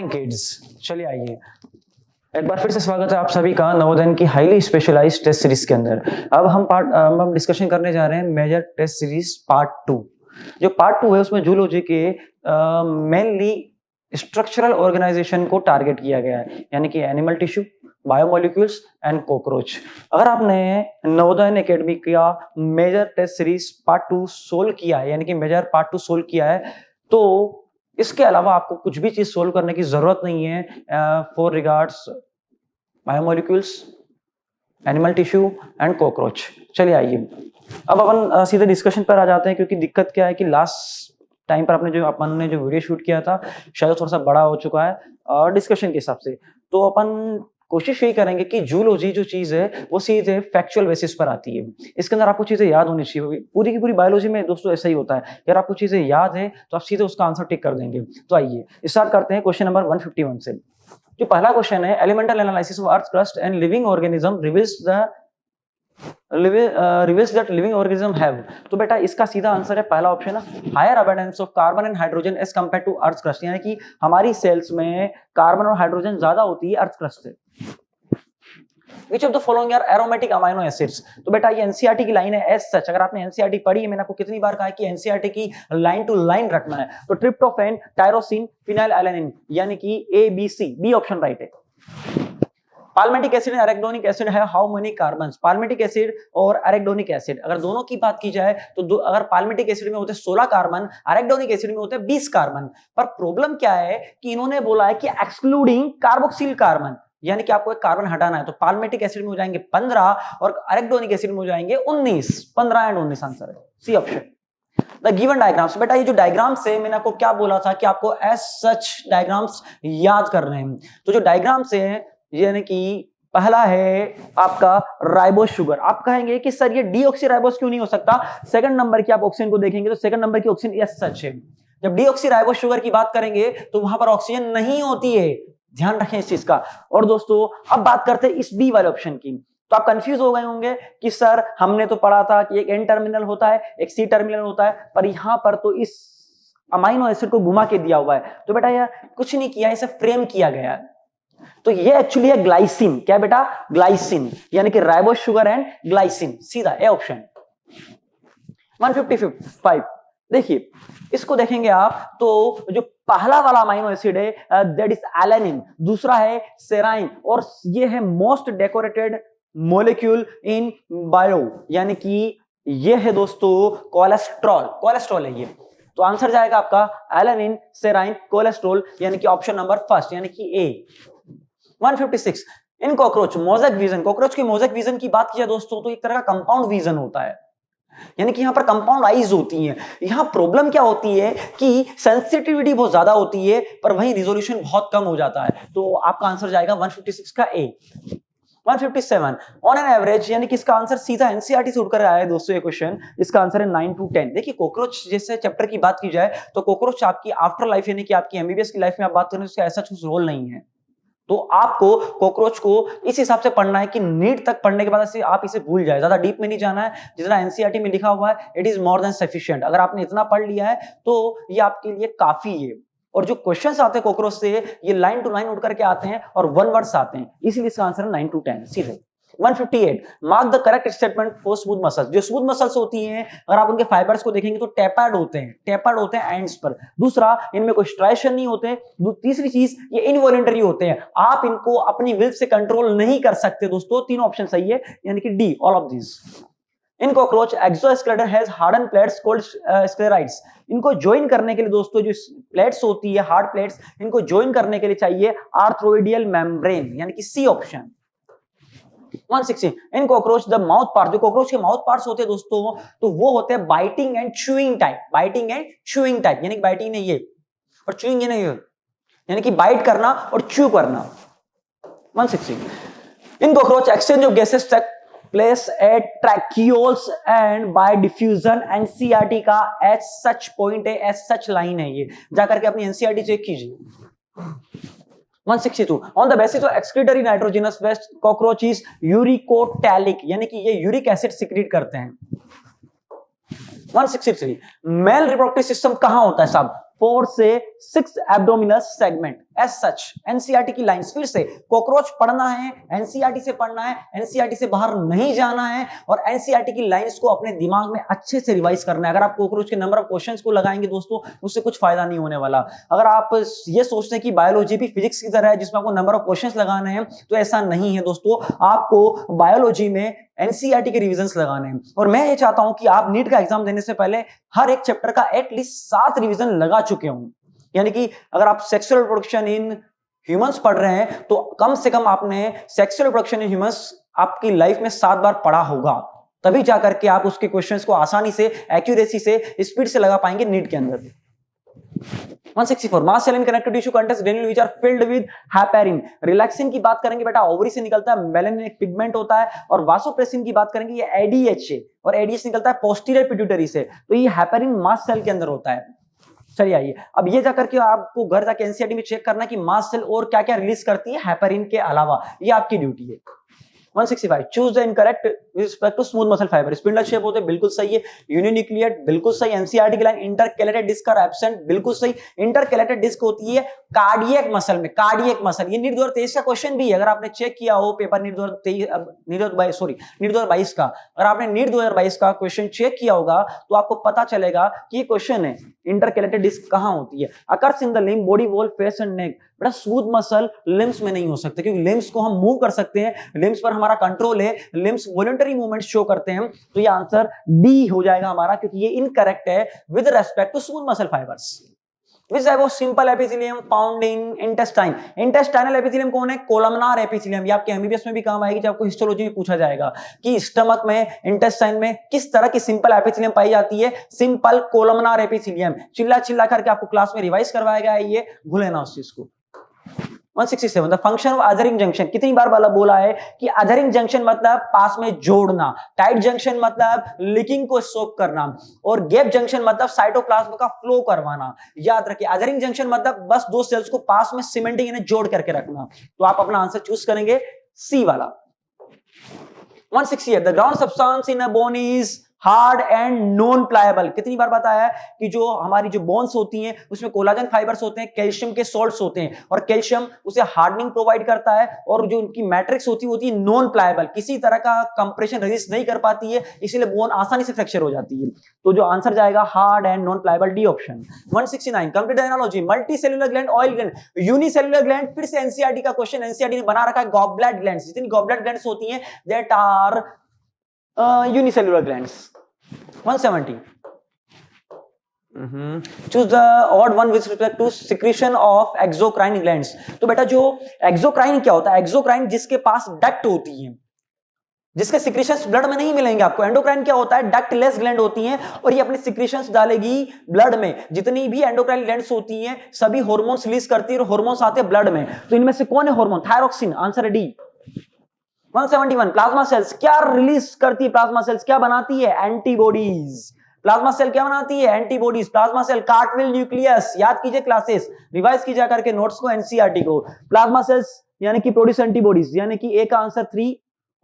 Morning kids, चलिए आइए एक बार फिर से स्वागत है आप सभी का नवोदय की हाईली स्पेशलाइज्ड टेस्ट सीरीज के अंदर। अब हम डिस्कशन करने जा रहे हैं मेजर टेस्ट सीरीज पार्ट 2। जो पार्ट 2 है उसमें जूलॉजी के मेनली स्ट्रक्चरल ऑर्गेनाइजेशन को टारगेट किया गया है, यानी कि animal tissue, biomolecules and cockroach. अगर आपने नवोदय एकेडमी का major test series part 2 solve किया है, यानी कि मेजर पार्ट 2 सोल्व किया है, तो इसके अलावा आपको कुछ भी चीज सोल्व करने की जरूरत नहीं है for regards biomolecules, animal tissue and cockroach. चलिए आइए अब अपन सीधे डिस्कशन पर आ जाते हैं, क्योंकि दिक्कत क्या है कि लास्ट टाइम पर अपन ने जो वीडियो शूट किया था शायद थोड़ा सा बड़ा हो चुका है डिस्कशन के हिसाब से। तो अपन कोशिश यही करेंगे कि जूलॉजी जो चीज है वो सीधे फैक्चुअल बेसिस पर आती है। इसके अंदर आपको चीजें याद होनी चाहिए। पूरी की पूरी बायोलॉजी में दोस्तों ऐसा ही होता है, अगर आपको चीजें याद है तो आप सीधे उसका आंसर टिक कर देंगे। तो आइए स्टार्ट करते हैं क्वेश्चन नंबर 151 से। जो पहला क्वेश्चन है, elemental analysis of earth crust and living organism reveals that living organism have. तो बेटा इसका सीधा आंसर है पहला ऑप्शन है, higher abundance of carbon and hydrogen as compare to earth crust, यानी कि हमारी सेल्स में कार्बन और हाइड्रोजन ज्यादा होती है अर्थ क्रस्ट से। Which of the following are aromatic amino acids? तो बेटा ये एनसीईआरटी की लाइन है एज सच। अगर आपने एनसीईआरटी पढ़ी है, मैंने आपको कितनी बार कहा है कि एनसीईआरटी की लाइन टू लाइन रखना है। तो ट्रिप्टोफैन, टायरोसिन, फिनाइलएलानिन, यानी कि A B C, B option right है। Palmitic acid and arachidonic acid है how many carbons? Palmitic acid और अरेक्डोनिक एसिड अगर दोनों की बात की जाए तो अगर पाल्मेटिक एसिड में होते 16 कार्बन, अरेक्डोनिक एसिड में होते 20 कार्बन। पर प्रॉब्लम क्या है कि इन्होंने बोला है कि एक्सक्लूडिंग कार्बोक्सिल कार्बन, यानी कि आपको एक कार्बन हटाना है। तो पाल्मेटिक एसिड में हो जाएंगे 15 और अरेक्डोनिक एसिड में हो जाएंगे 19। 15 एंड 19 आंसर है, C option. The given diagrams, बेटा ये जो डायग्राम्स है मैंने आपको क्या बोला था कि आपको एज सच डायग्राम्स याद करने हैं। तो जो डायग्राम्स है यानी कि पहला है आपका राइबोस शुगर। आप कहेंगे कि सर ये डीऑक्सीराइबोस क्यों नहीं हो सकता? सेकंड नंबर की आप ऑक्सीजन को देखेंगे तो सेकंड नंबर की ऑक्सीजन एज सच है। जब डीऑक्सीराइबोस शुगर की बात करेंगे तो वहां पर ऑक्सीजन नहीं होती है, ध्यान रखें इस चीज का। और दोस्तों अब बात करते हैं इस बी वाले ऑप्शन की। तो आप कंफ्यूज हो गए होंगे कि सर हमने तो पढ़ा था कि एक एन टर्मिनल होता है, एक सी टर्मिनल होता है, पर यहां पर तो इस अमाइनो एसिड को घुमा के दिया हुआ है। तो बेटा यह कुछ नहीं किया, इसे फ्रेम किया गया है। तो ये एक्चुअली है ग्लाइसिन। क्या बेटा? ग्लाइसिन, यानी कि राइबोस शुगर एंड ग्लाइसिन, सीधा ए ऑप्शन। 155 देखिए इसको देखेंगे आप तो जो पहला वाला अमाइनो एसिड है दैट इज एलेनिन, दूसरा है सेराइन, और ये है मोस्ट डेकोरेटेड मॉलिक्यूल इन बायो, यानी कि ये है दोस्तों कोलेस्ट्रॉल। कोलेस्ट्रॉल है ये। तो आंसर जाएगा आपका एलेनिन, सेराइन, कोलेस्ट्रॉल, यानी कि ऑप्शन नंबर फर्स्ट, यानी कि ए। 156 इन कॉकरोच मोज़ेक विजन। कॉकरोच की मोज़ेक विजन की बात की जाए दोस्तों तो एक तरह का कंपाउंड विजन होता है, यानी कि यहां पर कंपाउंड आईज होती हैं। यहां प्रॉब्लम क्या होती है कि सेंसिटिविटी बहुत ज्यादा होती है पर वहीं रिजोल्यूशन बहुत कम हो जाता है। तो आपका आंसर जाएगा 156 का ए। 157 ऑन एन एवरेज, यानी कि इसका आंसर सीधा एनसीईआरटी से उठकर आया है दोस्तों ये क्वेश्चन। इसका आंसर है 9 to 10। देखिए कॉकरोच जैसे चैप्टर की बात की जाए तो कॉकरोच आपकी आफ्टर लाइफ, यानी कि आपकी एमबीबीएस की लाइफ में आप बात करें तो उसका ऐसा कुछ रोल नहीं है। तो आपको कॉकरोच को इस हिसाब से पढ़ना है कि नीट तक पढ़ने के बाद से आप इसे भूल जाए, ज्यादा डीप में नहीं जाना है। जितना एनसीईआरटी में लिखा हुआ है it is more than sufficient. अगर आपने इतना पढ़ लिया है तो ये आपके लिए काफी है। और जो क्वेश्चंस आते हैं कॉकरोच से ये लाइन टू लाइन उठ करके आते हैं और वन वर्ड्स आते हैं, इसीलिए इसका आंसर है 9 to 10 सीधे। 158 mark the correct statement for smooth muscles. जो स्मूथ मसल्स होती हैं अगर आप उनके फाइबर्स को देखेंगे तो टैपर्ड होते हैं, टैपर्ड होते हैं एंड्स पर। दूसरा, इनमें कोई स्ट्राइएशन नहीं होते। तीसरी चीज, ये इनवॉलंटरी होते हैं, आप इनको अपनी विल से कंट्रोल नहीं कर सकते दोस्तों। तीन ऑप्शन सही है, यानी कि D all of this. In cockroach exoskeleton has harden plates called sclereids. इनको ज्वाइन करने के लिए दोस्तों जो प्लेट्स होती है, हार्ड प्लेट्स, इनको ज्वाइन करने के लिए चाहिए आर्थ्रोइडियल मेम्ब्रेन, यानी कि C option. 160 in cockroach the mouth part. जो कॉकरोच के माउथ पार्ट्स होते हैं दोस्तों तो वो होते हैं biting and chewing type. Biting and chewing type, यानी कि बाइटिंग नहीं ये और च्यूइंग ये नहीं है, यानी कि बाइट करना और च्यू करना। 160 in cockroach exchange of gases take place at tracheoles and by diffusion. NCERT का एज सच पॉइंट है, एज सच लाइन है, ये जाकर के अपनी एनसीईआरटी चेक कीजिए। 162 on the basis of excretory nitrogenous waste cockroach is uricotelic, यानी कि ये यूरिक एसिड सिक्रीट करते हैं। 163 मेल रिप्रोडक्टिव सिस्टम कहां होता है साहब? 4 से 6 abdominal segment as such. NCERT की लाइंस, फिर से कॉकरोच पढ़ना है, एनसीईआरटी से पढ़ना है, एनसीईआरटी से बाहर नहीं जाना है और एनसीईआरटी की लाइंस को अपने दिमाग में अच्छे से रिवाइज करना है। अगर आप कॉकरोच के नंबर ऑफ क्वेश्चंस को लगाएंगे दोस्तों, उससे कुछ फायदा नहीं होने वाला। अगर आप ये सोचते हैं कि बायोलॉजी भी फिजिक्स की तरह है जिसमें आपको नंबर ऑफ क्वेश्चंस लगाने हैं, तो ऐसा नहीं है दोस्तों। आपको बायोलॉजी में एनसीईआरटी के रिविजन्स लगाने हैं और मैं ये चाहता हूं कि आप नीट का एग्जाम देने से पहले हर एक चैप्टर का एटलीस्ट 7 रिवीजन लगा चुके हों। यानी कि अगर आप सेक्सुअल रिप्रोडक्शन इन ह्यूमंस पढ़ रहे हैं तो कम से कम आपने सेक्सुअल रिप्रोडक्शन इन ह्यूमंस आपकी लाइफ में 7 बार पढ़ा होगा, तभी जाकर के आप उसके क्वेश्चंस को आसानी से, एक्यूरेसी से, स्पीड से लगा पाएंगे नीट के अंदर। 164 mast cell in connective tissue contents granule which are filled with heparin. Relaxin की बात करेंगे बेटा, ओवरी से निकलता है, मेलानिन एक पिगमेंट होता है। और वासोप्रेसिन की बात करेंगे, ये एडीएच और एडीएच निकलता है पोस्टीरियर पिट्यूटरी से, तो ये हेपेरिन मास सेल के अंदर होता है। चलिए आइए अब ये जाकर के आपको घर जाके एनसीईआरटी में चेक करना कि मास सेल और क्या क्या रिलीज करती है हेपेरिन के अलावा, ये आपकी ड्यूटी है। 165 choose the incorrect with respect to smooth muscle fibre. Spindle shape होते बिल्कुल सही है, यूनिन्यूक्लियेट बिल्कुल सही, एनसीईआरटी की line intercalated disc are absent बिल्कुल सही। इंटरकैलेटेड डिस्क होती है कार्डियक मसल में, कार्डियक मसल। ये नीट 2023 का क्वेश्चन भी है, अगर आपने चेक किया हो पेपर नीट 2022 का, अगर आपने नीट 2022 का क्वेश्चन चेक किया होगा तो आपको पता चलेगा कि ये क्वेश्चन है इंटरकैलेटेड डिस्क कहां होती है। Occurs in the limb, body wall, face and neck. बड़ा स्मूथ मसल लिम्स में नहीं हो सकते क्योंकि लिम्स को हम मूव कर सकते हैं, लिम्स पर हमारा कंट्रोल है, लिम्स वॉलंटरी मूवमेंट शो करते हैं। तो ये आंसर डी हो जाएगा हमारा, क्योंकि ये इनकरेक्ट है with respect to smooth muscle fibres. Which type of simple epithelium found in intestine? Intestinal epithelium कौन है? Columnar epithelium. ये आपके एमबीबीएस में भी काम आएगी जब आपको हिस्टोलॉजी में पूछा जाएगा कि स्टमक में, इंटेस्टाइन में किस तरह की सिंपल एपिथेलियम पाई जाती है। Simple columnar epithelium. चिल्ला चिल्ला करके आपको क्लास में रिवाइज करवाया गया है, ये भूले ना उस चीज को। 167 द फंक्शन ऑफ अधरिंग जंक्शन। कितनी बार वाला बोला है कि अधरिंग जंक्शन मतलब पास में जोड़ना, टाइट जंक्शन मतलब लिकिंग को सोक करना, और गैप जंक्शन मतलब साइटोप्लाज्म का फ्लो करवाना। याद रखिए, अधरिंग जंक्शन मतलब बस दो सेल्स को पास में सीमेंटिंग यानी जोड़ करके रखना। तो आप अपना आंसर चूज करेंगे सी वाला। 168 the ground substance in a bone is hard and non pliable. कितनी बार बताया है कि जो हमारी जो बोन्स होती हैं उसमें कोलाजन फाइबर्स होते हैं, कैल्शियम के सॉल्ट्स होते हैं, और कैल्शियम उसे हार्डनिंग प्रोवाइड करता है, और जो उनकी मैट्रिक्स होती है नॉन प्लायबल, किसी तरह का कंप्रेशन रेजिस्ट नहीं कर पाती है, इसीलिए बोन आसानी से फ्रैक्चर हो जाती है। तो जो आंसर जाएगा hard and non pliable, D option. 169 complete analogy. Multi cellular gland, oil gland, unicellular gland. फिर से एनसीईआरटी का क्वेश्चन, एनसीईआरटी ने बना रखा है गॉबलेट ग्लैंड्स। जितनी गॉबलेट ग्लैंड्स होती हैं that are unicellular glands. 170 choose the odd one with respect to secretion of exocrine glands. तो बेटा जो exocrine क्या होता है? exocrine जिसके पास डक्ट होती है, जिसके सिक्रीशंस ब्लड में नहीं मिलेंगे आपको। एंडोक्राइन क्या होता है? डक्टलेस ग्लैंड होती हैं और ये अपने सिक्रीशंस डालेगी ब्लड में। जितनी भी एंडोक्राइन ग्लैंड्स होती हैं सभी हार्मोन्स रिलीज करती है और हार्मोन्स आते हैं ब्लड में। तो इनमें से कौन है हार्मोन? थायरोक्सिन। आंसर है डी। 171 प्लाज्मा सेल्स क्या रिलीज करती है? प्लाज्मा सेल्स क्या बनाती है? एंटीबॉडीज। प्लाज्मा सेल क्या बनाती है? Antibodies. Plasma cell cartwheel nucleus. याद कीजिए क्लासेस, रिवाइज कीजिए करके नोट्स को, एनसीईआरटी को। प्लाज्मा सेल्स यानी कि प्रोड्यूस एंटीबॉडीज, यानी कि ए का आंसर 3।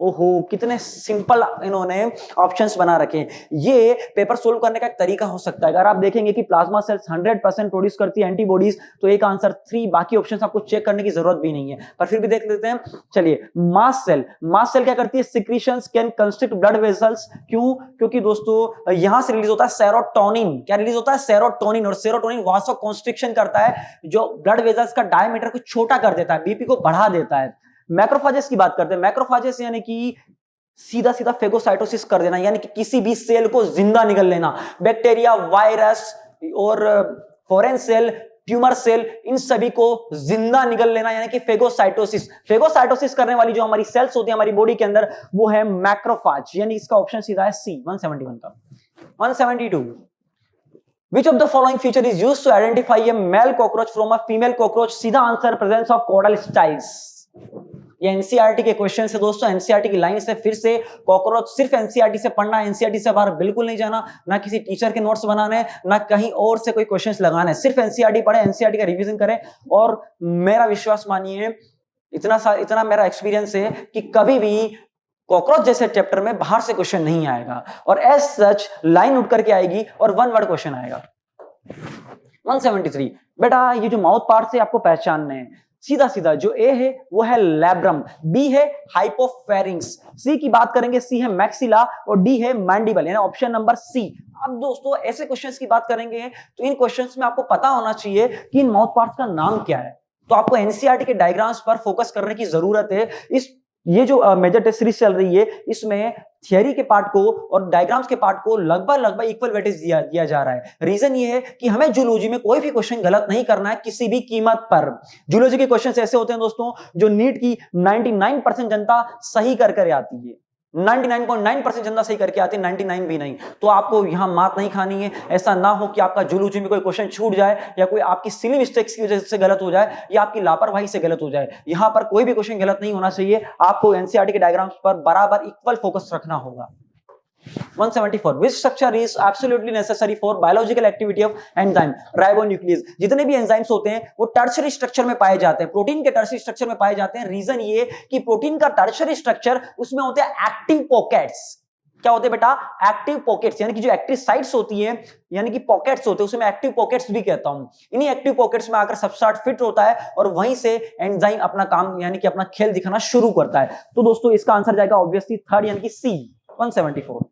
ओहो कितने सिंपल इन्होंने ऑप्शंस बना रखे हैं। ये पेपर सोल्व करने का एक तरीका हो सकता है। अगर आप देखेंगे कि प्लाज्मा सेल्स 100% प्रोड्यूस करती है एंटीबॉडीज, तो एक आंसर 3, बाकी ऑप्शंस आपको चेक करने की जरूरत भी नहीं है, पर फिर भी देख लेते हैं। चलिए, मास सेल, मास सेल क्या करती है? Secretions can constrict blood vessels. क्यों? क्योंकि दोस्तों यहां से रिलीज होता है सेरोटोनिन। क्या रिलीज होता है? सेरोटोनिन। और सेरोटोनिन वासो कॉन्स्ट्रिक्शन करता है, जो ब्लड वेसल्स का डायमीटर को छोटा कर देता है, बीपी को बढ़ा देता है। मैक्रोफाजेस की बात करते हैं। मैक्रोफाजेस यानी कि सीधा सीधा फेगोसाइटोसिस कर देना, यानी कि किसी भी सेल को जिंदा निगल लेना। बैक्टीरिया, वायरस और फॉरेन सेल, ट्यूमर सेल, इन सभी को जिंदा निगल लेना, यानी कि फेगोसाइटोसिस। फेगोसाइटोसिस करने वाली जो हमारी सेल्स होती है हमारी बॉडी के अंदर, वो है मैक्रोफाज, यानी इसका ऑप्शन सीधा है सी 171 का। 172 Which of the following feature is used to identify a male cockroach from a female cockroach? सीधा answer presence of caudal styles. ये एनसीईआरटी के क्वेश्चन है दोस्तों, एनसीईआरटी की लाइन से। फिर से कॉकरोच सिर्फ एनसीईआरटी से पढ़ना है, एनसीईआरटी से बाहर बिल्कुल नहीं जाना, ना किसी टीचर के नोट्स बनाने, ना कहीं और से कोई क्वेश्चंस लगाना है। सिर्फ एनसीईआरटी पढ़े, एनसीईआरटी का रिवीजन करें। और मेरा विश्वास मानिए, इतना मेरा एक्सपीरियंस है कि कभी भी कॉकरोच जैसे चैप्टर में बाहर से क्वेश्चन नहीं आएगा, और एज सच लाइन उठ करके आएगी और वन वर्ड क्वेश्चन आएगा। 173 बेटा ये जो माउथ पार्ट से आपको पहचानने हैं, सीधा सीधा जो ए है वो है लैब्रम, बी है हाइपोफेरिंक्स, सी की बात करेंगे सी है मैक्सिला और डी है मैंडिबल, यानी ऑप्शन नंबर सी। अब दोस्तों ऐसे क्वेश्चंस की बात करेंगे तो इन क्वेश्चंस में आपको पता होना चाहिए कि इन माउथ पार्ट्स का नाम क्या है। तो आपको एनसीईआरटी के डायग्राम्स पर फोकस करने की जरूरत है। ये जो मेजर टेस्ट सीरीज चल रही है इसमें थियरी के पार्ट को और डायग्राम्स के पार्ट को लगभग इक्वल वेटेज दिया जा रहा है। रीजन ये है कि हमें जूलॉजी में कोई भी क्वेश्चन गलत नहीं करना है किसी भी कीमत पर। जूलॉजी के क्वेश्चन ऐसे होते हैं दोस्तों जो नीट की 99% जनता सही कर आती है, 99.9% जनता सही करके आती है, 99 भी नहीं। तो आपको यहां मात नहीं खानी है। ऐसा ना हो कि आपका जूलॉजी में कोई क्वेश्चन छूट जाए या कोई आपकी सिली मिस्टेक्स की वजह से गलत हो जाए या आपकी लापरवाही से गलत हो जाए। यहां पर कोई भी क्वेश्चन गलत नहीं होना चाहिए। आपको एनसीईआरटी के डायग्राम्स पर बराबर इक्वल फोकस रखना होगा। 174 which structure is absolutely necessary for biological activity of enzyme ribonuclease। जितने भी एंजाइम्स होते हैं वो टर्शियरी स्ट्रक्चर में पाए जाते हैं, प्रोटीन के टर्शियरी स्ट्रक्चर में पाए जाते हैं। रीजन ये कि प्रोटीन का टर्शियरी स्ट्रक्चर उसमें होते हैं एक्टिव पॉकेट्स। क्या होते हैं बेटा? एक्टिव पॉकेट्स, यानी कि जो एक्टिव साइट्स होती है यानी कि पॉकेट्स होते हैं उसे मैं एक्टिव पॉकेट्स भी कहता हूं। इन्हीं एक्टिव पॉकेट्स में आकर सबस्ट्रेट फिट होता है और वहीं से एंजाइम अपना काम यानी कि अपना खेल दिखाना शुरू करता है। तो दोस्तों इसका आंसर जाएगा ऑब्वियसली थर्ड यानी कि सी 174।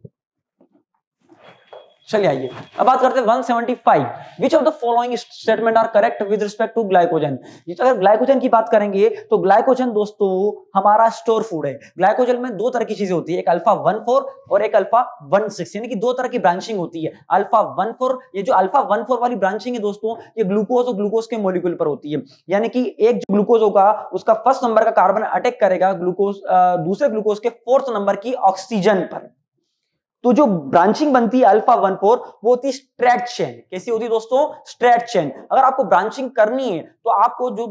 चलिए आइए अब बात करते हैं 175 which of the following statement are correct with respect to glycogen. अगर ग्लाइकोजन की बात करेंगे तो ग्लाइकोजन दोस्तों हमारा स्टोर फूड है। ग्लाइकोजन में दो तरह की चीजें होती है, एक अल्फा 14 और एक अल्फा 16, यानी कि दो तरह की ब्रांचिंग होती है। अल्फा 14, ये जो अल्फा 14 वाली ब्रांचिंग है दोस्तों ये ग्लूकोज और ग्लूकोज के मॉलिक्यूल पर होती है, यानी कि एक जो ग्लूकोज होगा उसका फर्स्ट नंबर का कार्बन अटैक करेगा ग्लूकोज दूसरे ग्लूकोज के फोर्थ नंबर की ऑक्सीजन पर। तो जो ब्रांचिंग बनती है अल्फा 14 वो होती है स्ट्रेट चेन। कैसी होती है दोस्तों? Straight chain. अगर आपको ब्रांचिंग करनी है तो आपको जो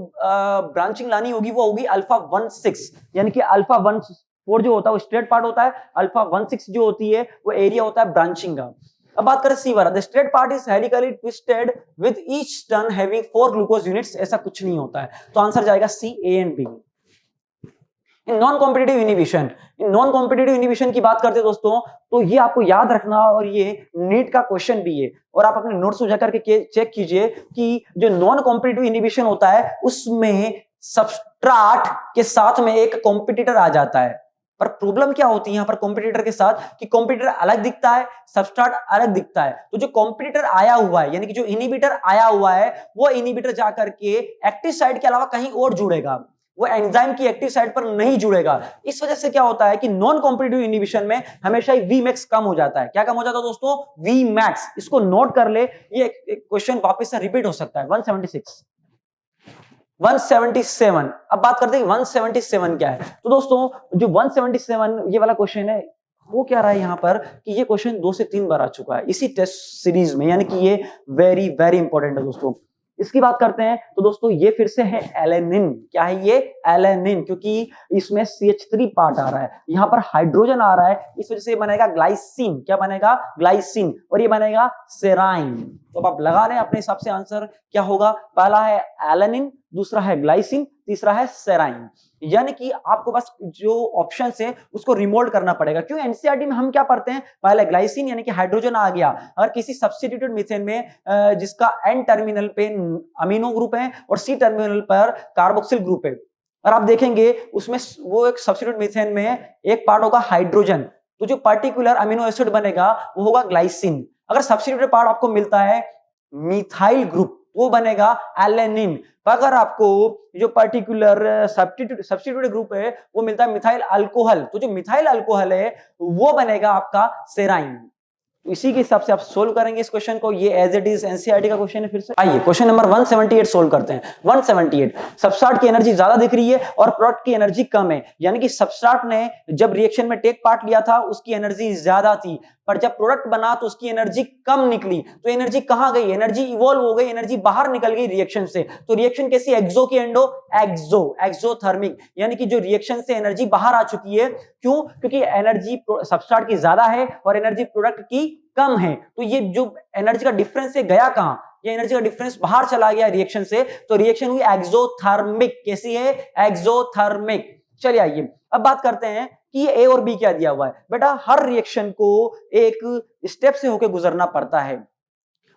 ब्रांचिंग लानी होगी वो होगी अल्फा 16, यानी कि अल्फा 14 जो होता है वो स्ट्रेट पार्ट होता है, अल्फा 16 जो होती है वो एरिया होता है ब्रांचिंग का। अब बात करें सी वाला, the straight part is helically twisted with each turn having 4 glucose units. ऐसा कुछ नहीं होता है। तो आंसर जाएगा C, A and B. In non competitive inhibition, in non competitive inhibition की बात करते हैं दोस्तों तो ये आपको याद रखना और ये नीट का क्वेश्चन भी है और आप अपने नोट्स में जाकर के चेक कीजिए कि जो नॉन कॉम्पिटिटिव इनिबिशन होता है उसमें सबस्ट्रेट के साथ में एक कॉम्पिटिटर आ जाता है। पर प्रॉब्लम क्या होती है यहां पर कॉम्पिटिटर के साथ कि कॉम्पिटिटर अलग दिखता है, सबस्ट्रेट अलग दिखता है। तो जो कॉम्पिटिटर आया हुआ है यानी कि जो इनिबिटर आया हुआ है वो इनिबिटर जाकर के एक्टिव साइट के अलावा कहीं और जुड़ेगा, वो एंजाइम की एक्टिव साइट पर नहीं जुड़ेगा। इस वजह से क्या होता है कि नॉन कॉम्पिटिटिव इनिबिशन में हमेशा ही Vmax कम हो जाता है। क्या कम हो जाता है दोस्तों? Vmax। इसको नोट कर ले, ये क्वेश्चन वापस से रिपीट हो सकता है। 176 177। अब बात करते हैं 177 क्या है। तो दोस्तों जो 177 ये वाला क्वेश्चन है वो क्या रहा है यहाँ पर कि ये क्वेश्चन 2 से 3 बार आ चुका है इसी टेस्ट सीरीज में, यानी कि ये वेरी वेरी इंपॉर्टेंट है दोस्तों। इसकी बात करते हैं तो दोस्तों ये फिर से है एलेनिन। क्या है ये? एलेनिन, क्योंकि इसमें CH3 पार्ट आ रहा है, यहाँ पर हाइड्रोजन आ रहा है, इस वजह से बनेगा ग्लाइसिन। क्या बनेगा? ग्लाइसिन। और ये बनेगा सेराइन। तो अब आप लगा लें अपने हिसाब से आंसर क्या होगा। पहला है एलेनिन, दूसरा है ग्लाइसिन, तीसरा है सेराइन। यानी कि आपको बस जो ऑप्शन है उसको रिमोल्ड करना पड़ेगा। क्यों? एनसीईआरटी में हम क्या पढ़ते हैं, पहले ग्लाइसिन यानी कि हाइड्रोजन आ गया। अगर किसी सब्स्टिट्यूटेड मीथेन में जिसका एन टर्मिनल पे अमीनो ग्रुप है और सी टर्मिनल पर कार्बोक्सिल ग्रुप है, और आप देखेंगे उसमें वो एक सब्स्टिट्यूटेड मीथेन में एक पार्ट होगा हाइड्रोजन, तो जो पर्टिकुलर अमीनो एसिड बनेगा वो होगा ग्लाइसिन। अगर सब्स्टिट्यूटेड पार्ट आपको मिलता है मिथाइल ग्रुप वो बनेगा एलेनिन। अगर आपको जो पर्टिकुलर सब्स्टिट्यूटेड ग्रुप है वो मिलता है मिथाइल अल्कोहल, तो जो मिथाइल अल्कोहल है वो बनेगा आपका सेराइन। तो इसी के हिसाब से आप सोल्व करेंगे इस क्वेश्चन को। ये एज इट इज एनसीईआरटी का क्वेश्चन है। फिर से आइए क्वेश्चन नंबर 178 सोल्व करते हैं। 178 सबस्ट्रेट की एनर्जी ज्यादा दिख रही है और प्रोडक्ट की एनर्जी कम है, यानी कि सबस्ट्रेट ने जब रिएक्शन में टेक पार्ट लिया था उसकी एनर्जी ज्यादा थी, पर जब प्रोडक्ट बना तो उसकी एनर्जी कम निकली। तो एनर्जी कहां गई? एनर्जी इवॉल्व हो गई, एनर्जी बाहर निकल गई रिएक्शन से। तो रिएक्शन कैसी? एक्सो की एंडो? एक्सोथर्मिक, यानी कि जो रिएक्शन से एनर्जी बाहर आ चुकी है। क्यों? क्योंकि एनर्जी सबस्ट्रेट की ज्यादा है और एनर्जी प्रोडक्ट की कम है। तो ये जो एनर्जी का डिफरेंस है गया कहां? ये एनर्जी का डिफरेंस बाहर चला गया रिएक्शन से, तो रिएक्शन हुई एक्सोथर्मिक। कैसी है? एक्सोथर्मिक। चलिए आइए अब बात करते हैं कि ये ए और बी क्या दिया हुआ है। बेटा हर रिएक्शन को एक स्टेप से होकर गुजरना पड़ता है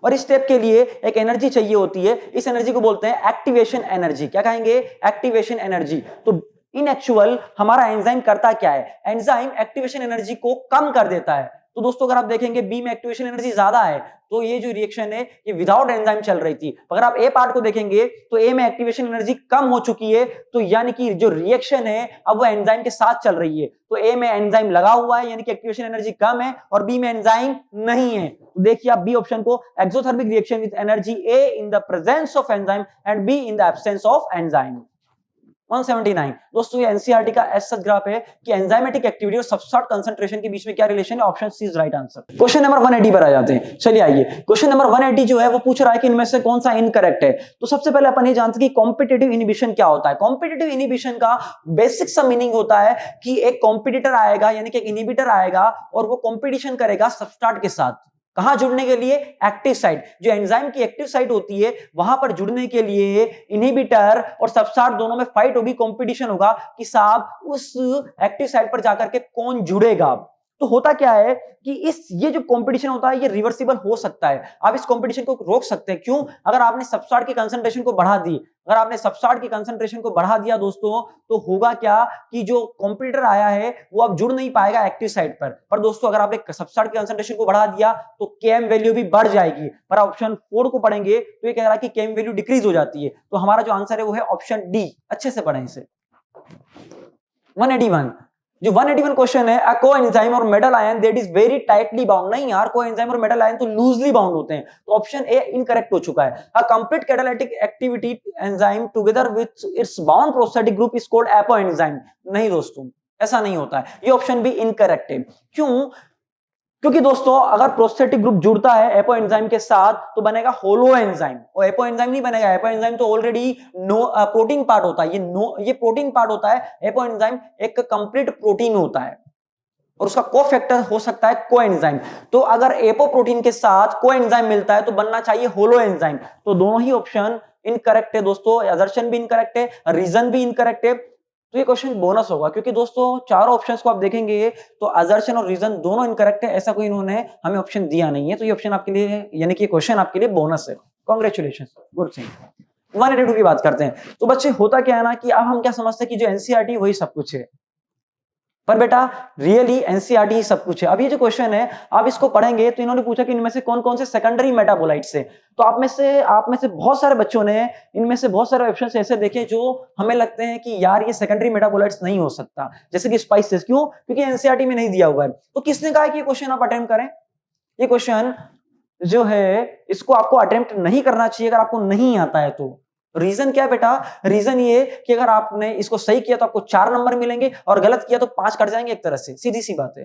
और इस स्टेप के लिए एक एनर्जी चाहिए होती है, इस एनर्जी को बोलते हैं एक्टिवेशन एनर्जी। क्या कहेंगे? Activation energy. तो इन एक्चुअल हमारा एंजाइम करता क्या है? एंजाइम एक्टिवेशन एनर्जी को कम कर देता है। तो दोस्तों अगर आप देखेंगे बी में एक्टिवेशन एनर्जी ज्यादा है, तो ये जो रिएक्शन है ये विदाउट एंजाइम चल रही थी। अगर आप ए पार्ट को देखेंगे तो ए में एक्टिवेशन एनर्जी कम हो चुकी है, तो यानी कि जो रिएक्शन है अब वो एंजाइम के साथ चल रही है। तो ए में एंजाइम लगा हुआ है यानी कि एक्टिवेशन एनर्जी कम है, और बी में एंजाइम नहीं है। तो देखिए आप बी ऑप्शन को, exothermic reaction with energy A in the presence of enzyme and B in the absence of enzyme. 179 दोस्तों ये एनसीईआरटी का ऐसा ग्राफ है कि एंजाइमेटिक एक्टिविटी और सब्सट्रेट कंसंट्रेशन के बीच में क्या रिलेशन है। Option C is right answer. Question number 180 पर आ जाते हैं। चलिए आइए, क्वेश्चन नंबर 180 जो है वो पूछ रहा है कि इनमें से कौन सा इनकरेक्ट है। तो सबसे पहले अपन ये जानते हैं कि कॉम्पिटिटिव इनहिबिशन क्या होता है। कॉम्पिटिटिव इनहिबिशन का बेसिक सा मीनिंग होता है कि एक कॉम्पिटिटर आएगा यानी कि एक इनहिबिटर आएगा और वो कॉम्पिटिशन करेगा सब्सट्रेट के साथ। कहां जुड़ने के लिए? Active site. जो एंजाइम की एक्टिव साइट होती है वहां पर जुड़ने के लिए इनहिबिटर और सब्सट्रेट दोनों में फाइट होगी, कंपटीशन होगा कि साहब उस एक्टिव साइट पर जाकर के कौन जुड़ेगा। तो होता क्या है कि ये जो कंपटीशन होता है ये रिवर्सिबल हो सकता है। आप इस कंपटीशन को रोक सकते हैं। क्यों? अगर आपने सब्सट्रेट की कंसंट्रेशन को बढ़ा दी, अगर आपने सब्सट्रेट की कंसंट्रेशन को बढ़ा दिया दोस्तों, तो होगा क्या कि जो कॉम्पिटिटर आया है वो अब जुड़ नहीं पाएगा एक्टिव साइट पर दोस्तों अगर आपने सब्सट्रेट की कंसंट्रेशन को बढ़ा दिया तो केएम वैल्यू भी बढ़ जाएगी। पर ऑप्शन 4 को पढ़ेंगे तो ये कह रहा है कि केएम वैल्यू डिक्रीज हो जाती है। तो हमारा जो आंसर है वो है ऑप्शन डी। अच्छे से पढ़ें इसे। 181 जो 181 क्वेश्चन है, अ कोएंजाइम और metal ion that is very tightly bound. नहीं यार, कोएंजाइम और मेटल आयन तो लूजली बाउंड होते हैं। तो ऑप्शन ए इनकरेक्ट हो चुका है। A complete catalytic activity enzyme together with its bound prostatic group is called apo enzyme. नहीं दोस्तों, ऐसा नहीं होता है। ये ऑप्शन भी इनकरेक्ट है। क्यों? क्योंकि दोस्तों अगर प्रोस्थेटिक ग्रुप जुड़ता है एपो एंजाइम के साथ तो बनेगा होलो एंजाइम, और एपो एंजाइम नहीं बनेगा। एपो एंजाइम तो ऑलरेडी प्रोटीन पार्ट होता है। ये प्रोटीन पार्ट होता है। एपो एंजाइम एक कंप्लीट प्रोटीन होता है और उसका कोफैक्टर हो सकता है कोएंजाइम। तो अगर एपो प्रोटीन के साथ कोएंजाइम मिलता है तो बनना चाहिए होलो एंजाइम। तो दोनों ही ऑप्शन इनकरेक्ट है दोस्तों। असर्शन भी इनकरेक्ट है, रीजन भी इनकरेक्ट है। तो ये क्वेश्चन बोनस होगा क्योंकि दोस्तों चारों ऑप्शंस को आप देखेंगे तो असर्शन और रीजन दोनों इनकरेक्ट है। ऐसा कोई इन्होंने हमें ऑप्शन दिया नहीं है। तो ये ऑप्शन आपके लिए यानी कि क्वेश्चन आपके लिए बोनस है। Congratulation, good thing. 182 की बात करते हैं। तो बच्चे होता क्या है ना कि अब हम क्या समझते हैं कि जो एनसीईआरटी वही सब कुछ है, पर बेटा रियली एनसीईआरटी ही सब कुछ है। अब ये जो क्वेश्चन है आप इसको पढ़ेंगे तो इन्होंने पूछा कि इनमें से कौन कौन से सेकेंडरी मेटाबोलाइट्स है। तो आप में से बहुत सारे बच्चों ने इनमें से बहुत सारे ऑप्शंस ऐसे देखे जो हमें लगते हैं कि यार ये सेकेंडरी मेटाबोलाइट्स नहीं हो सकता, जैसे कि स्पाइसेस। क्यों? क्योंकि एनसीईआरटी में नहीं दिया हुआ है। तो किसने कहा कि ये क्वेश्चन आप अटेम्प्ट करें? ये क्वेश्चन जो है इसको आपको अटेम्प्ट नहीं करना चाहिए अगर आपको नहीं आता है तो। रीजन क्या है बेटा? रीजन ये कि अगर आपने इसको सही किया तो आपको 4 नंबर मिलेंगे और गलत किया तो 5 कट जाएंगे एक तरह से, सीधी सी बात है।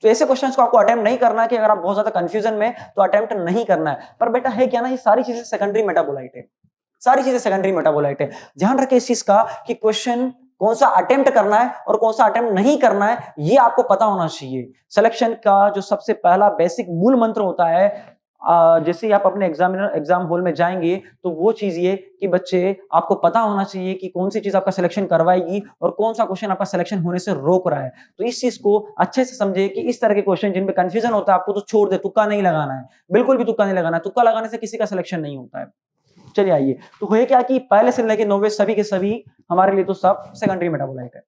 तो ऐसे क्वेश्चंस को आपको अटेम्प्ट नहीं करना है कि अगर आप बहुत ज्यादा कंफ्यूजन में तो अटेम्प्ट नहीं करना है। पर बेटा है क्या ना, ये सारी चीजें सेकेंडरी मेटाबोलाइट है, सारी चीजें सेकेंडरी मेटाबोलाइट है। ध्यान रखें इस चीज का कि क्वेश्चन कौन सा अटेम्प्ट करना है और कौन सा अटेम्प्ट नहीं करना है ये आपको पता होना चाहिए। सिलेक्शन का जो सबसे पहला बेसिक मूल मंत्र होता है, जैसे ही आप अपने एग्जाम हॉल में जाएंगे तो वो चीज ये कि बच्चे आपको पता होना चाहिए कि कौन सी चीज आपका सिलेक्शन करवाएगी और कौन सा क्वेश्चन आपका सिलेक्शन होने से रोक रहा है। तो इस चीज को अच्छे से समझे कि इस तरह के क्वेश्चन जिनमें कंफ्यूजन होता है आपको तो छोड़ दे, तुक्का नहीं लगाना है, बिल्कुल भी तुक्का नहीं लगाना है। तुक्का लगाने से किसी का सिलेक्शन नहीं होता है। चलिए आइए, तो हुए क्या कि पहले से लेकर 90 सभी के सभी हमारे लिए तो सब सेकेंडरी मेटाबोलाइट है।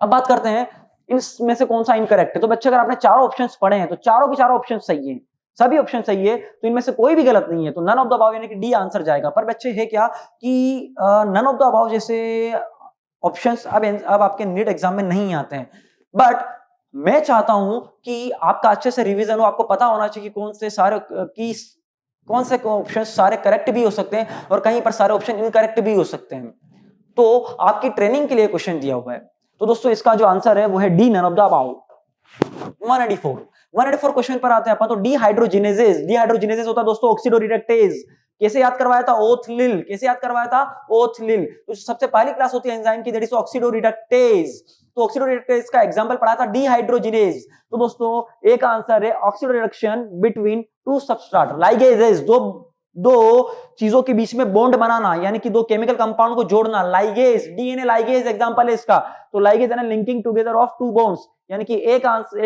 अब बात करते हैं इनमें से कौन सा इनकरेक्ट है। तो बच्चे अगर आपने चारों ऑप्शंस पढ़े हैं तो चारों के चारों ऑप्शन सही है, सभी ऑप्शन सही है, तो इनमें से कोई भी गलत नहीं है। तो नन ऑफ द अबव यानी कि डी आंसर जाएगा। पर बच्चे है क्या कि नन ऑफ द अबव जैसे ऑप्शंस अब आपके नीट एग्जाम में नहीं आते हैं। बट मैं चाहता हूं कि आपका अच्छे से रिवीजन हो, आपको पता होना चाहिए कि कौन से ऑप्शन सारे करेक्ट भी हो सकते हैं और कहीं पर सारे ऑप्शन इनकरेक्ट भी हो सकते हैं। तो आपकी ट्रेनिंग के लिए क्वेश्चन दिया हुआ है। तो दोस्तों इसका जो आंसर है वो है D, none of the above. 184 question पर आते हैं अपन। तो डिहाइड्रोजिनेजेस होता है दोस्तों ऑक्सीडोरिडक्टेज। कैसे याद करवाया था? ओथलिल। कैसे याद करवाया था? ओथलिल। तो सबसे पहली क्लास होती है एंजाइम की, दैट इज ऑक्सीडोरिडक्टेज। तो ऑक्सीडोरिडक्टेज का एग्जांपल पढ़ा था डिहाइड्रोजिनेज। तो दोस्तों एक आंसर है ऑक्सीडोरिडक्शन बिटवीन टू सबस्ट्रेट लाइगेजेस। दो चीजों के बीच में बॉन्ड बनाना यानी कि दो केमिकल कंपाउंड को जोड़ना। लाइगेज, डीएनए लाइगेज एग्जांपल है इसका। तो लाइगेज यानी linking together of two bonds, यानी कि एक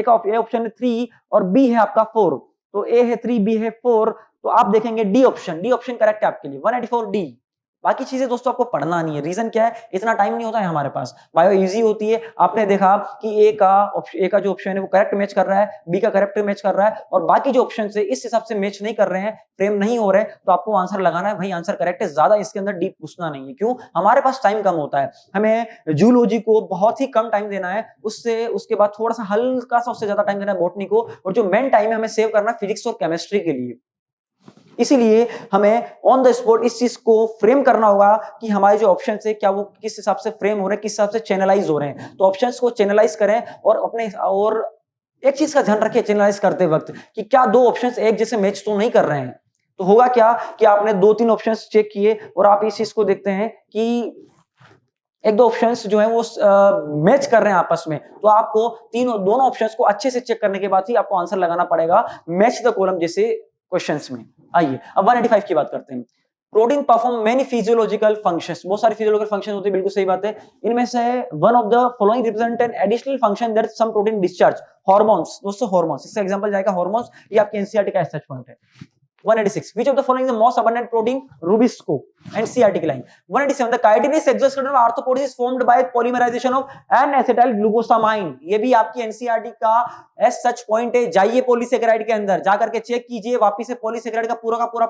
ऑप्शन है 3 और बी है आपका 4। तो ए है 3, बी है 4, तो आप देखेंगे डी ऑप्शन करेक्ट है आपके लिए, 184 डी। बाकी चीजें दोस्तों आपको पढ़ना नहीं है, रीजन क्या है, इतना टाइम नहीं होता है हमारे पास, बायो इजी होती है। आपने देखा कि ए का जो ऑप्शन है वो करेक्ट मैच कर रहा है, बी का करेक्ट मैच कर रहा है, और बाकी जो ऑप्शन है इस हिसाब से मैच नहीं कर रहे हैं, फ्रेम नहीं हो रहे, तो आपको आंसर लगाना है भाई आंसर करेक्ट है, ज्यादा इसके अंदर डीप घुसना नहीं है। क्यों? हमारे पास टाइम कम होता है, हमें जूलॉजी को बहुत ही कम टाइम देना है, उसके बाद थोड़ा सा हल्का सा उससे ज्यादा टाइम देना है बॉटनी को, और जो मेन टाइम है हमें सेव करना है फिजिक्स और केमिस्ट्री के लिए। इसीलिए हमें ऑन द स्पॉट इस चीज को फ्रेम करना होगा कि हमारे जो ऑप्शन है क्या वो किस हिसाब से फ्रेम हो रहे हैं, किस हिसाब से चैनलाइज हो रहे हैं। तो ऑप्शंस को चैनलाइज करें, और एक चीज का ध्यान रखिए चैनलाइज करते वक्त कि क्या दो ऑप्शंस एक जैसे मैच तो नहीं कर रहे हैं। तो होगा क्या कि आपने 2-3 ऑप्शंस चेक किए और आप इस चीज को देखते हैं कि एक दो ऑप्शंस जो है वो मैच कर रहे हैं आपस में, तो आपको दोनों ऑप्शंस को अच्छे से चेक करने के बाद ही आपको आंसर लगाना पड़ेगा मैच द कॉलम जैसे क्वेश्चंस में। आइए अब 185 की बात करते हैं। Protein perform many physiological functions, बहुत सारे फिजियोलॉजिकल फंक्शन होते हैं, बिल्कुल सही बात है। इनमें से one of the following represent an additional function that some protein discharge, hormones. दोस्तों हार्मोन्स, इसका एग्जांपल जाएगा हार्मोन्स, ये आपके एनसीईआरटी का एसएच पॉइंट है। 186 which of the following is the most abundant protein, Rubisco NCERT की line. 187 the chitinase exoskeleton of arthropods is formed by polymerization of N-acetyl glucosamine, ये भी आपकी एनसीईआरटी का एस सच पॉइंट है। जाइए पॉलीसेकेराइड के अंदर जाकर के चेक कीजिए, वापिस से पॉलीसेकेराइड का पूरा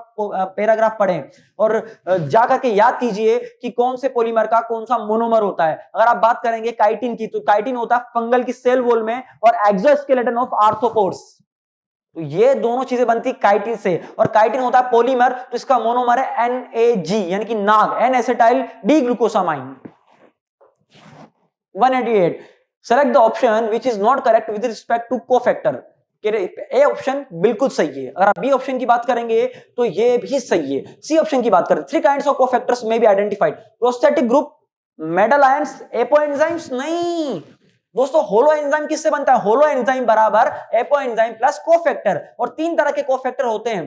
पैराग्राफ पढ़ें और जाकर के याद कीजिए कि कौन से पॉलीमर का कौन सा मोनोमर होता है। अगर आप बात करेंगे काइटिन की, तो काइटिन होता है फंगल की सेल वॉल में, और एक्सोस्केलेटन ऑफ आर्थ्रोपोड्स, तो ये दोनों चीजें बनती काइटिन से, और काइटिन होता है पॉलीमर, तो इसका मोनोमर है NAG यानी कि NAG, N acetyl D glucosamine. 188 select the option which is not correct with respect to cofactor. A option बिल्कुल सही है। अगर आप बी ऑप्शन की बात करेंगे तो ये भी सही है। सी ऑप्शन की बात करें, 3 kinds of cofactors may be identified, prosthetic group, metal ions, apoenzymes नहीं दोस्तों। होलो एंजाइम किससे बनता है? होलो एंजाइम बराबर एपो एंजाइम प्लस कोफैक्टर, और 3 तरह के कोफैक्टर होते हैं।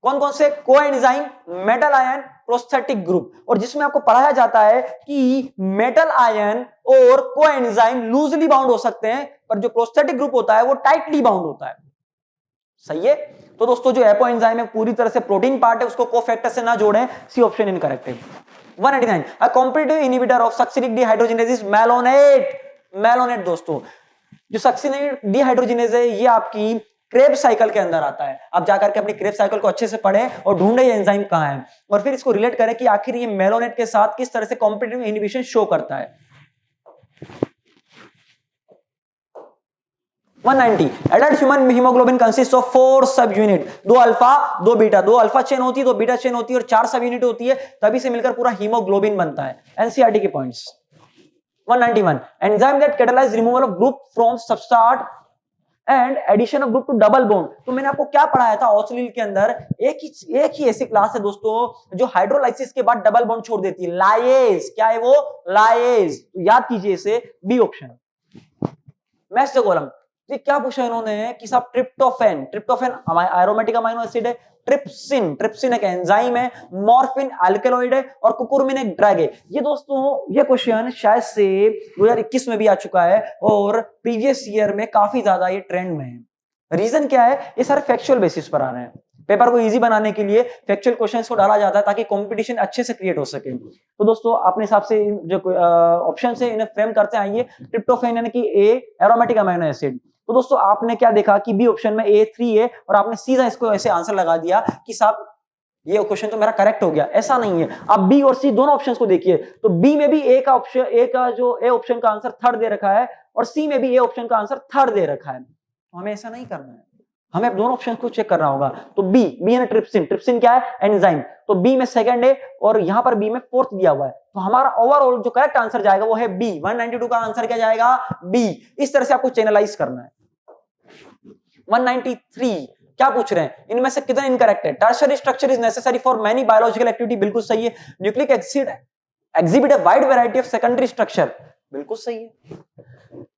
कौन कौन से? Coenzyme, metal ion, prosthetic group. और जिसमें आपको पढ़ाया जाता है कि मेटल आयन और कोएंजाइम लूजली बाउंड हो सकते हैं, पर जो प्रोस्थेटिक ग्रुप होता है वो टाइटली बाउंड होता है। सही है। तो दोस्तों जो एपो एंजाइम है पूरी तरह से प्रोटीन पार्ट है, उसको कोफैक्टर से ना जोड़ें। सी ऑप्शन इनकरेक्ट है। 189 a competitive inhibitor of succinic dehydrogenase is malonate. Malonate दोस्तों, जो सक्सिनिक डिहाइड्रोजिनेज है ये आपकी क्रेब्स साइकिल के अंदर आता है। आप जाकर के अपनी क्रेब्स साइकिल को अच्छे से पढ़ें और ढूंढें ये एंजाइम कहां है, और फिर इसको रिलेट करें कि आखिर ये मेलोनेट के साथ किस तरह से कॉम्पिटिटिव इनहिबिशन शो करता है। 190 adult human haemoglobin consist of 4 सब unit, 2 alpha 2 beta, 2 alpha chain होती है, 2 बीटा चेन होती है, और 4 सब यूनिट होती है, तभी से मिलकर पूरा हीमोग्लोबिन बनता है। एनसीईआरटी के points. 191 enzyme that catalyse removal of group from substrate and addition of group to double bond. तो मैंने आपको क्या पढ़ाया था ऑक्सिलिल के अंदर, एक ही ऐसी क्लास है दोस्तों जो हाइड्रोलाइसिस के बाद डबल बॉन्ड छोड़ देती है, लाइएज। क्या है वो? लाइएज। तो याद कीजिए इसे, B option. Match the column. ये क्या पूछा इन्होंने कि साहब ट्रिप्टोफैन एरोमेटिक अमीनो एसिड है, ट्रिप्सिन एक एंजाइम है, मॉर्फिन अल्कलॉइड है, और कुकुरमिन एक ड्रग है। ये दोस्तों ये क्वेश्चन शायद से 2021 में भी आ चुका है, और प्रीवियस ईयर में काफी ज्यादा ये ट्रेंड में है। रीजन क्या है? ये सारे फैक्चुअल बेसिस पर आ रहे हैं। पेपर को इजी बनाने के लिए फैक्चुअल क्वेश्चंस को डाला जाता है ताकि कंपटीशन अच्छे से क्रिएट हो सके। तो दोस्तों अपने हिसाब से जो ऑप्शन है इन्हें फ्रेम करते आइए। ट्रिप्टोफैन यानी कि ए एरोमेटिक अमीनो एसिड। तो दोस्तों आपने क्या देखा कि बी ऑप्शन में A3 है, और आपने सीधा इसको ऐसे आंसर लगा दिया कि साहब ये क्वेश्चन तो मेरा करेक्ट हो गया। ऐसा नहीं है। आप बी और सी दोनों ऑप्शंस को देखिए, तो बी में भी ए का जो ए ऑप्शन का आंसर थर्ड दे रखा है, और सी में भी ए ऑप्शन का आंसर थर्ड दे रखा है। तो हमें ऐसा नहीं करना है, हमें दोनों ऑप्शन को चेक करना होगा। तो बी है ना ट्रिप्सिन क्या है? एंजाइम। तो बी में सेकंड है, और यहां पर बी में फोर्थ दिया हुआ है, तो हमारा ओवरऑल जो करेक्ट आंसर जाएगा वो है बी। 192 का आंसर क्या जाएगा? बी। इस तरह से आपको चैनलाइज करना है। 193 क्या पूछ रहे हैं? इनमें से कितना इनकरेक्ट है? Tertiary structure is necessary for many biological activity, बिल्कुल सही है। Nucleic acid exhibit a wide variety of secondary structure, बिल्कुल सही है।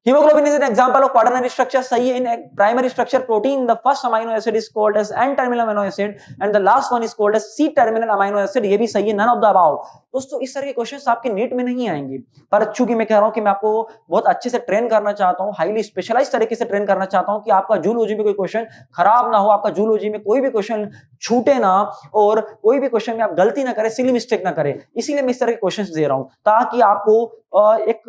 Hemoglobin is an example of quaternary structure. सही है. In primary structure protein, the first amino acid is called as N-terminal amino acid and the last one is called as C-terminal amino acid. ये भी सही है. None of the above. दोस्तों इस तरह के क्वेश्चंस आपके नीट में नहीं आएंगे, पर चूंकि मैं कह रहा हूं कि मैं आपको बहुत अच्छे से ट्रेन करना चाहता हूं, हाईली स्पेशलाइज तरीके से ट्रेन करना चाहता हूं कि आपका जूलॉजी में कोई क्वेश्चन खराब ना हो, आपका जूलॉजी में कोई भी क्वेश्चन छूटे ना और कोई भी क्वेश्चन में आप गलती ना करें, सिली मिस्टेक ना करें. इसीलिए मैं इस तरह के क्वेश्चंस दे रहा हूं ताकि आपको एक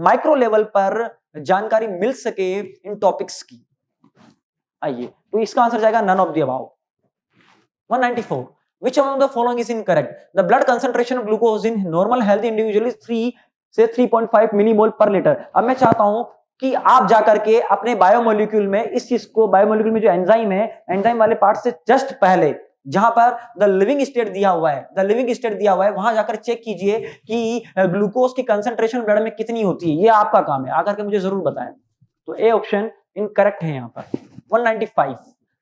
माइक्रो लेवल पर जानकारी मिल सके इन टॉपिक्स की. आइए, तो इसका आंसर जाएगा none of the above. 194. Which among the following is incorrect? The blood concentration of glucose in normal healthy individual is 3 से 3.5 मिलीमोल पर लीटर. अब मैं चाहता हूं कि आप जाकर के अपने बायोमोलिक्यूल में इस चीज को, बायोमोलिक्यूल में जो एंजाइम है, एंजाइम वाले पार्ट से जस्ट पहले जहां पर द लिविंग स्टेट दिया हुआ है, वहां जाकर चेक कीजिए कि ग्लूकोज की कंसंट्रेशन ब्लड में कितनी होती है. ये आपका काम है, आकर के मुझे जरूर बताएं. तो ए ऑप्शन इनकरेक्ट है यहां पर.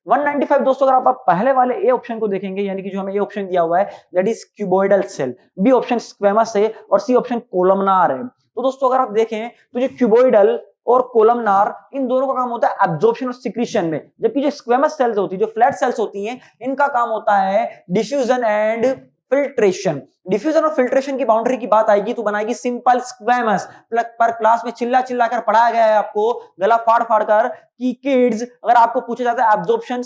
195 दोस्तों, अगर आप पहले वाले ए ऑप्शन को देखेंगे, यानी कि जो हमें ए ऑप्शन दिया हुआ है that is cuboidal cell, B option squamous है और सी ऑप्शन कोलमनार है. तो दोस्तों अगर आप देखें तो जो क्यूबॉइडल और कोलमनार, इन दोनों का काम होता है एब्जॉर्प्शन और सिक्रीशन में, जबकि जो स्क्वेमस सेल्स होती है, जो फ्लैट सेल्स होती हैं, इनका काम होता है डिफ्यूजन एंड फिल्ट्रेशन. डिफ्यूजन और फिल्ट्रेशन की बाउंड्री की बात आएगी तो बनाएगी सिंपल स्क्वेमस. पर क्लास में चिल्ला कर पढ़ाया गया है आपको, गला फाड़ कर कि किड्स, अगर आपको पूछा जाता है एब्जॉर्प्शन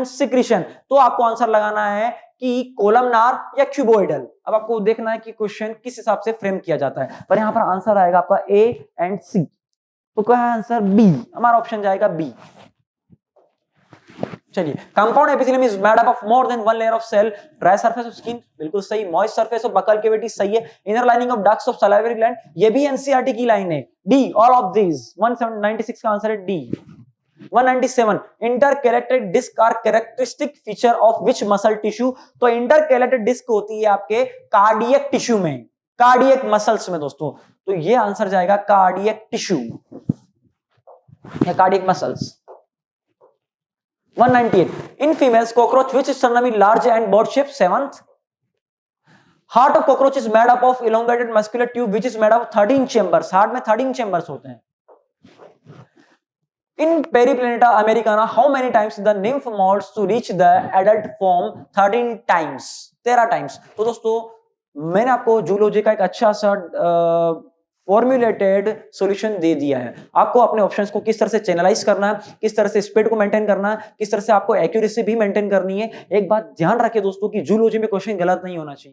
सिक्रीशन, तो आपको आंसर लगाना है कि कोलमनार या क्यूबॉइडल. अब आपको देखना है कि क्वेश्चन किस हिसाब से फ्रेम किया जाता है, पर यहां पर आंसर आएगा आपका ए एंड सी. तो क्या है आंसर? बी. हमारा ऑप्शन जाएगा बी. चलिए, compound epithelium is made up of more than one layer of cell. Dry surface of skin, बिल्कुल सही. Moist surface of buccal cavity, सही है. Inner lining of ducts of salivary gland, ये भी NCERT की line है. D, all of these. 196 का answer है D. 197. Intercalated disc are characteristic feature of which muscle tissue. तो इंटरकैलेटेड डिस्क होती है आपके कार्डियक टिश्यू में, कार्डियक मसल्स में दोस्तों. तो ये आंसर जाएगा कार्डियक टिश्यू या cardiac muscles. 198. In females, cockroach which sternum is large and boat shaped. 7th. Heart of cockroach is made up of elongated muscular tube which is made up of 13 chambers. Heart में 13 chambers होते हैं. In Periplaneta americana, how many times the nymph molts to reach the adult form? 13 times. 13 times. तो दोस्तों मैंने आपको zoology का एक अच्छा सा फॉर्मुलेटेड सॉल्यूशन दे दिया है. आपको अपने ऑप्शंस को किस तरह से चैनलाइज करना है, किस तरह से स्पीड को मेंटेन करना है, किस तरह से आपको एक्यूरेसी भी मेंटेन करनी है. एक बात ध्यान रखें दोस्तों कि जूलॉजी में क्वेश्चन गलत नहीं होना चाहिए.